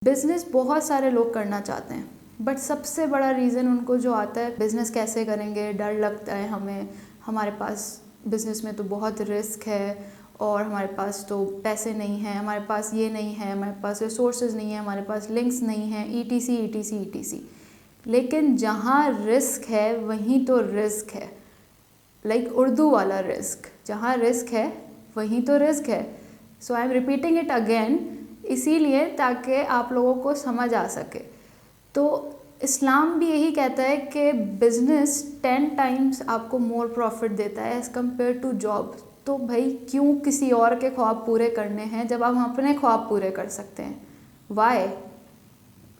Business बहुत सारे लोग करना चाहते हैं, बट सबसे बड़ा रीज़न उनको जो आता है, बिज़नेस कैसे करेंगे, डर लगता है हमें, हमारे पास बिज़नेस में तो बहुत रिस्क है और हमारे पास तो पैसे नहीं हैं, हमारे पास ये नहीं है, हमारे पास रिसोर्सेज नहीं है, हमारे पास लिंक्स नहीं हैं, ईटीसी ईटीसी ईटीसी। लेकिन जहाँ रिस्क है वहीं तो रिस्क है, लाइक उर्दू वाला रिस्क, जहाँ रिस्क है वहीं तो रिस्क है। So I am repeating it again, इसीलिए ताकि आप लोगों को समझ आ सके। तो इस्लाम भी यही कहता है कि बिज़नेस 10 टाइम्स आपको मोर प्रॉफिट देता है एज़ कम्पेयर टू जॉब। तो भाई क्यों किसी और के ख्वाब पूरे करने हैं जब आप अपने ख्वाब पूरे कर सकते हैं। Why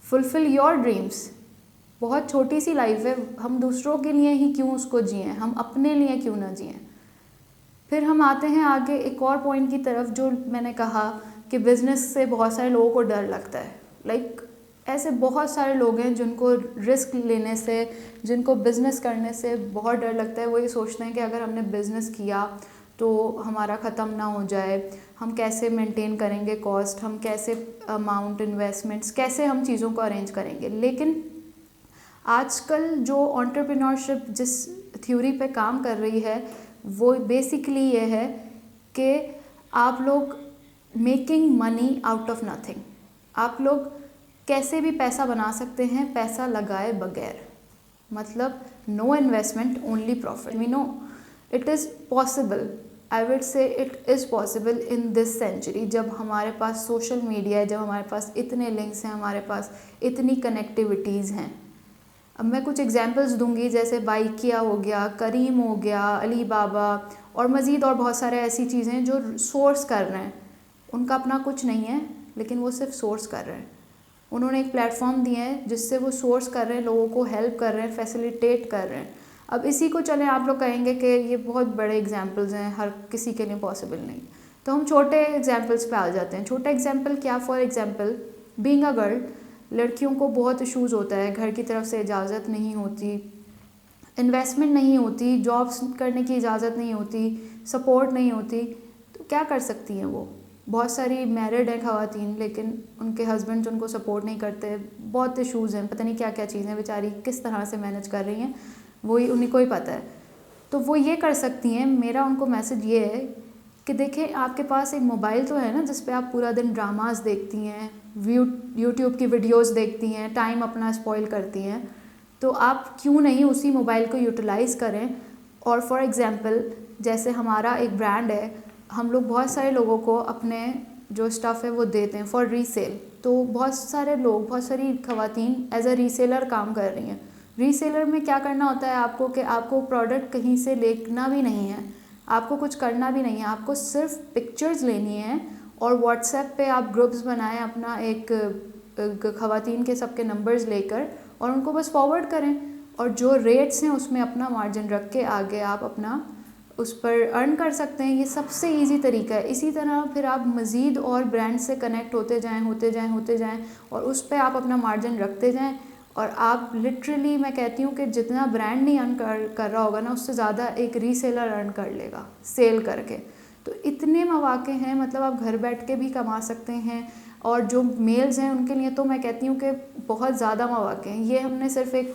fulfil your dreams. बहुत छोटी सी लाइफ है, हम दूसरों के लिए ही क्यों उसको जिएं, हम अपने लिए क्यों ना जिएं। फिर हम आते हैं आगे एक और पॉइंट की तरफ, जो मैंने कहा कि बिज़नेस से बहुत सारे लोगों को डर लगता है। लाइक ऐसे बहुत सारे लोग हैं जिनको रिस्क लेने से, जिनको बिज़नेस करने से बहुत डर लगता है। वो ये सोचते हैं कि अगर हमने बिज़नेस किया तो हमारा ख़त्म ना हो जाए, हम कैसे मेंटेन करेंगे कॉस्ट, हम कैसे अमाउंट इन्वेस्टमेंट्स, कैसे हम चीज़ों को अरेंज करेंगे। लेकिन आजकल जो एंटरप्रेन्योरशिप जिस थ्योरी पे काम कर रही है वो बेसिकली ये है कि आप लोग making money out of nothing. आप लोग कैसे भी पैसा बना सकते हैं पैसा लगाए बगैर, मतलब no investment only profit. We know it is possible, I would say it is possible in this century, जब हमारे पास सोशल मीडिया है, जब हमारे पास इतने लिंक्स हैं, हमारे पास इतनी कनेक्टिविटीज़ हैं। अब मैं कुछ एग्जांपल्स दूंगी, जैसे बाइकिया हो गया, करीम हो गया, अली बाबा और मज़ीद और बहुत सारे ऐसी चीज़ें जो सोर्स कर रहे हैं। उनका अपना कुछ नहीं है लेकिन वो सिर्फ सोर्स कर रहे हैं। उन्होंने एक प्लेटफॉर्म दिया है जिससे वो सोर्स कर रहे हैं, लोगों को हेल्प कर रहे हैं, फैसिलिटेट कर रहे हैं। अब इसी को चलें, आप लोग कहेंगे कि ये बहुत बड़े एग्जांपल्स हैं, हर किसी के लिए पॉसिबल नहीं, तो हम छोटे एग्जांपल्स पे आ जाते हैं। छोटा एग्जांपल क्या, for example being a girl, लड़कियों को बहुत इशूज़ होता है, घर की तरफ से इजाज़त नहीं होती, इन्वेस्टमेंट नहीं होती, जॉब्स करने की इजाज़त नहीं होती, सपोर्ट नहीं होती। तो क्या कर सकती हैं वो? बहुत सारी मैरिड हैं ख़वातीन लेकिन उनके हस्बैंड उनको सपोर्ट नहीं करते, बहुत इशूज़ हैं, पता नहीं क्या क्या चीज़ें बेचारी किस तरह से मैनेज कर रही हैं, वही उन्हीं को ही पता है। तो वो ये कर सकती हैं। मेरा उनको मैसेज ये है कि देखें, आपके पास एक मोबाइल तो है ना जिस पे आप पूरा दिन ड्रामास देखती हैं, यूट्यूब की वीडियोस देखती हैं, टाइम अपना स्पॉइल करती हैं, तो आप क्यों नहीं उसी मोबाइल को यूटिलाइज़ करें। और फॉर एग्ज़ाम्पल जैसे हमारा एक ब्रांड है, हम लोग बहुत सारे लोगों को अपने जो स्टफ़ है वो देते हैं फॉर रीसेल। तो बहुत सारे लोग, बहुत सारी ख़वातीन एज अ रीसेलर काम कर रही हैं। रीसेलर में क्या करना होता है आपको, कि आपको प्रोडक्ट कहीं से लेना भी नहीं है, आपको कुछ करना भी नहीं है, आपको सिर्फ पिक्चर्स लेनी है और व्हाट्सएप पे आप ग्रुप्स बनाएं अपना एक ख़वातीन के सबके नंबर्स लेकर और उनको बस फॉरवर्ड करें, और जो रेट्स हैं उसमें अपना मार्जिन रख के आगे आप अपना उस पर अर्न कर सकते हैं। ये सबसे इजी तरीका है। इसी तरह फिर आप मज़ीद और ब्रांड से कनेक्ट होते जाएं और उस पर आप अपना मार्जिन रखते जाएं, और आप लिटरली, मैं कहती हूँ कि जितना ब्रांड नहीं अर्न कर रहा होगा ना, उससे ज़्यादा एक रीसेलर अर्न कर लेगा सेल करके। तो इतने मौके हैं, मतलब आप घर बैठ के भी कमा सकते हैं। और जो मेल्स हैं उनके लिए तो मैं कहती हूँ कि बहुत ज़्यादा मौके हैं। ये हमने सिर्फ एक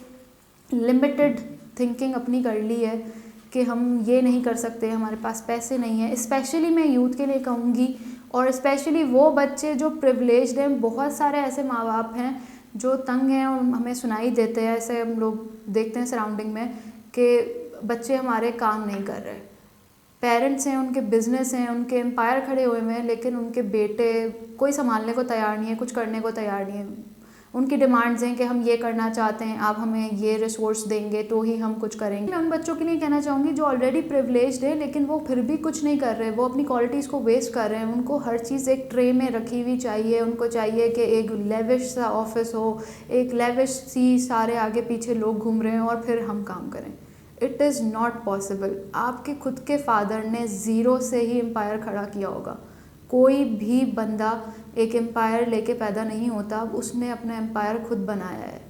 लिमिटेड थिंकिंग अपनी कर ली है कि हम ये नहीं कर सकते, हमारे पास पैसे नहीं है। स्पेशली मैं यूथ के लिए कहूँगी, और स्पेशली वो बच्चे जो प्रिविलेज्ड हैं। बहुत सारे ऐसे माँ बाप हैं जो तंग हैं और हमें सुनाई देते हैं, ऐसे हम लोग देखते हैं सराउंडिंग में कि बच्चे हमारे काम नहीं कर रहे। पेरेंट्स हैं, उनके बिज़नेस हैं, उनके एम्पायर खड़े हुए हैं, लेकिन उनके बेटे कोई संभालने को तैयार नहीं है, कुछ करने को तैयार नहीं है। उनकी डिमांड्स हैं कि हम ये करना चाहते हैं, आप हमें ये रिसोर्स देंगे तो ही हम कुछ करेंगे। मैं उन बच्चों के लिए कहना चाहूँगी जो ऑलरेडी प्रिविलेज्ड है लेकिन वो फिर भी कुछ नहीं कर रहे, वो अपनी क्वालिटीज़ को वेस्ट कर रहे हैं। उनको हर चीज़ एक ट्रे में रखी हुई चाहिए, उनको चाहिए कि एक लेविश सा ऑफिस हो, एक लेविश सी सारे आगे पीछे लोग घूम रहे हैं और फिर हम काम करें। It is not possible. आपके खुद के फादर ने ज़ीरो से ही एम्पायर खड़ा किया होगा। कोई भी बंदा एक एम्पायर लेके पैदा नहीं होता, उसने अपना एम्पायर खुद बनाया है।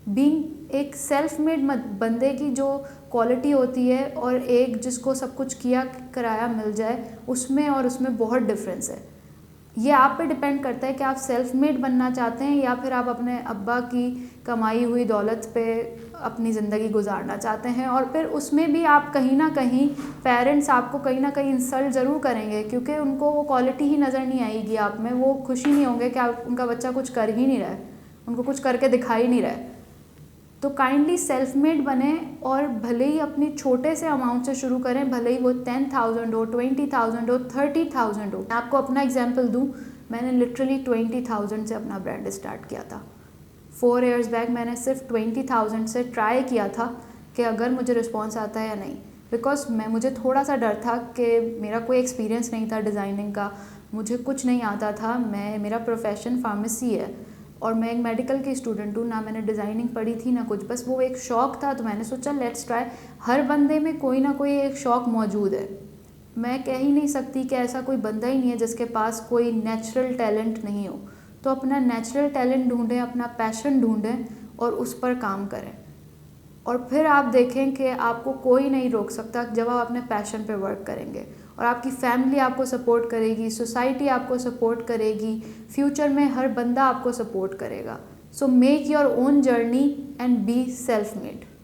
बीइंग एक सेल्फ मेड बंदे की जो क्वालिटी होती है और एक जिसको सब कुछ किया कराया मिल जाए, उसमें और उसमें बहुत डिफरेंस है। ये आप पे डिपेंड करता है कि आप सेल्फ मेड बनना चाहते हैं या फिर आप अपने अब्बा की कमाई हुई दौलत पे अपनी ज़िंदगी गुजारना चाहते हैं। और फिर उसमें भी आप कहीं ना कहीं पेरेंट्स आपको कहीं ना कहीं इंसल्ट ज़रूर करेंगे, क्योंकि उनको वो क्वालिटी ही नज़र नहीं आएगी आप में, वो खुश ही नहीं होंगे कि आप उनका बच्चा कुछ कर ही नहीं रहा है, उनको कुछ करके दिखा ही नहीं रहा है। तो काइंडली सेल्फ मेड बने और भले ही अपनी छोटे से अमाउंट से शुरू करें, भले ही वो 10,000 हो, 20,000 हो, 30,000 हो। मैं आपको अपना एग्जांपल दूं, मैंने लिटरली 20,000 से अपना ब्रांड स्टार्ट किया था। 4 इयर्स बैक मैंने सिर्फ 20,000 से ट्राई किया था कि अगर मुझे रिस्पॉन्स आता है या नहीं, बिकॉज मुझे थोड़ा सा डर था कि मेरा कोई एक्सपीरियंस नहीं था डिज़ाइनिंग का, मुझे कुछ नहीं आता था। मेरा प्रोफेशन फार्मेसी है और मैं एक मेडिकल की स्टूडेंट हूँ, ना मैंने डिज़ाइनिंग पढ़ी थी ना कुछ, बस वो एक शौक़ था। तो मैंने सोचा लेट्स ट्राई। हर बंदे में कोई ना कोई एक शौक़ मौजूद है। मैं कह ही नहीं सकती कि ऐसा कोई बंदा ही नहीं है जिसके पास कोई नेचुरल टैलेंट नहीं हो। तो अपना नेचुरल टैलेंट ढूंढें, अपना पैशन ढूंढें और उस पर काम करें। और फिर आप देखें कि आपको कोई नहीं रोक सकता जब आप अपने पैशन पे वर्क करेंगे। और आपकी फैमिली आपको सपोर्ट करेगी, सोसाइटी आपको सपोर्ट करेगी, फ्यूचर में हर बंदा आपको सपोर्ट करेगा। So make your own journey and be self made.